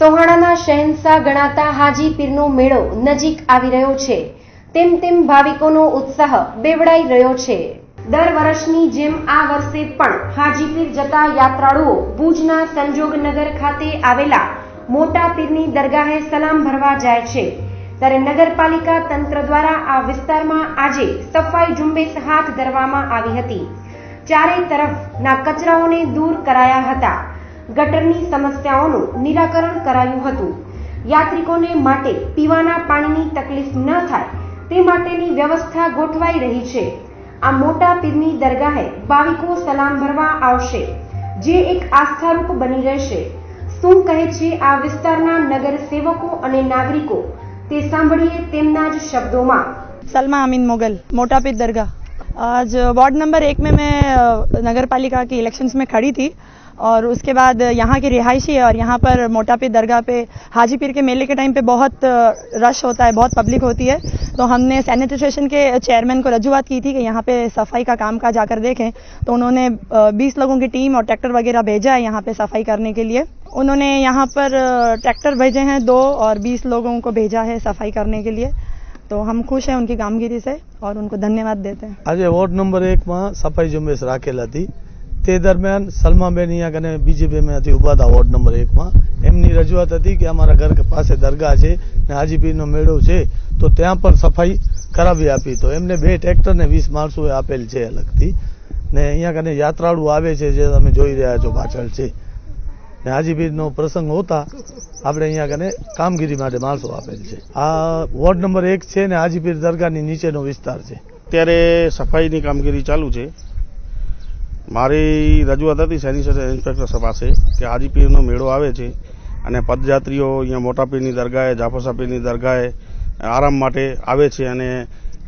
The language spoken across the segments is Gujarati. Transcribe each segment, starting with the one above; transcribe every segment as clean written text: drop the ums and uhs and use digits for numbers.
સોહાણાના શહેનશાહ ગણાતા હાજી પીરનો મેળો નજીક આવી રહ્યો છે, તેમ તેમ ભાવિકોનો ઉત્સાહ બેવડાઈ રહ્યો છે। દર વર્ષની જેમ આ વર્ષે પણ હાજી પીર જતા યાત્રાળુઓ ભુજના સંજોગનગર ખાતે આવેલા મોટા પીરની દરગાહે સલામ ભરવા જાય છે, ત્યારે નગરપાલિકા તંત્ર દ્વારા આ વિસ્તારમાં આજે સફાઈ ઝુંબેશ હાથ ધરવામાં આવી હતી। ચારે તરફના કચરાઓને દૂર કરાયા હતા, ગટરની સમસ્યાઓનું નિરાકરણ કરાયું હતું। યાત્રિકોને માટે પીવાના પાણીની તકલીફ ન થાય તે માટેની વ્યવસ્થા ગોઠવાઈ રહી છે। આ મોટા પીરની દરગાહે ભાવિકો સલામ ભરવા આવશે, જે એક આસ્થારૂપ બની રહેશે। શું કહે છે આ વિસ્તારના नगर सेवको અને નાગરિકો, તે સાંભળીએ તેમના જ શબ્દોમાં। सलमा अमीन मुगल, मोटा पीर दरगाह। आज वार्ड नंबर 1 में मैं नगर पालिका की इलेक्शंस में खड़ी थी और उसके बाद यहाँ के रिहायशी है और यहाँ पर मोटा पीर दरगाह पे हाजी पीर के मेले के टाइम पे बहुत रश होता है, बहुत पब्लिक होती है। तो हमने सैनिटाइजेशन के चेयरमैन को रजूआत की थी कि यहाँ पे सफाई का काम काज आकर देखें, तो उन्होंने 20 लोगों की टीम और ट्रैक्टर वगैरह भेजा है यहाँ पे सफाई करने के लिए। उन्होंने यहाँ पर ट्रैक्टर भेजे हैं 2 और 20 लोगों को भेजा है सफाई करने के लिए, तो हम खुश हैं उनकी कामगिरी से और उनको धन्यवाद देते हैं। आज वार्ड नंबर 1 में सफाई झुंबेश राखेल थी, ते दरमियान सलमाबेन अहींया कने बीजेपी में उभा था वार्ड नंबर 1 में। एमनी रजूआत थी कि अमारा घर के पास दरगाह है ने हाजी पीर नो मेळो है, तो त्या पर सफाई करावी आपी, तो एमने 2 ट्रेक्टर ने 20 माणसोए आपेल है अलगथी ने अहींया कने यात्राळु आवे छे, जे तमे जोई रह्या छो पाछळ छे। ने हाजी पीर नो प्रसंग होता આપણે અહીંયા કને કામગીરી માટે માણસો આપેલ છે। આ વોર્ડ નંબર 1 છે ને હાજી પીર દરગાહની નીચેનો વિસ્તાર છે। અત્યારે સફાઈની કામગીરી ચાલુ છે। મારી રજૂઆત હતી સેનિટેશન ઇન્સ્પેક્ટર પાસે કે હાજી પીરનો મેળો આવે છે અને પદયાત્રીઓ અહીંયા મોટા પીરની દરગાહે, જાફર પીરની દરગાહે આરામ માટે આવે છે અને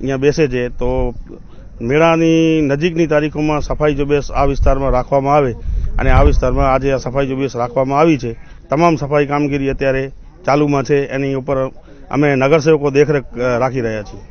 અહીંયા બેસે છે, તો મેળાની નજીકની તારીખોમાં સફાઈ ઝુંબેશ આ વિસ્તારમાં રાખવામાં આવે અને આ વિસ્તારમાં આજે આ સફાઈ ઝુંબેશ રાખવામાં આવી છે। તમામ સફાઈ કામગીરી અત્યારે ચાલુમાં છે, એની ઉપર અમે નગરસેવકો દેખરેખ રાખી રહ્યા છીએ।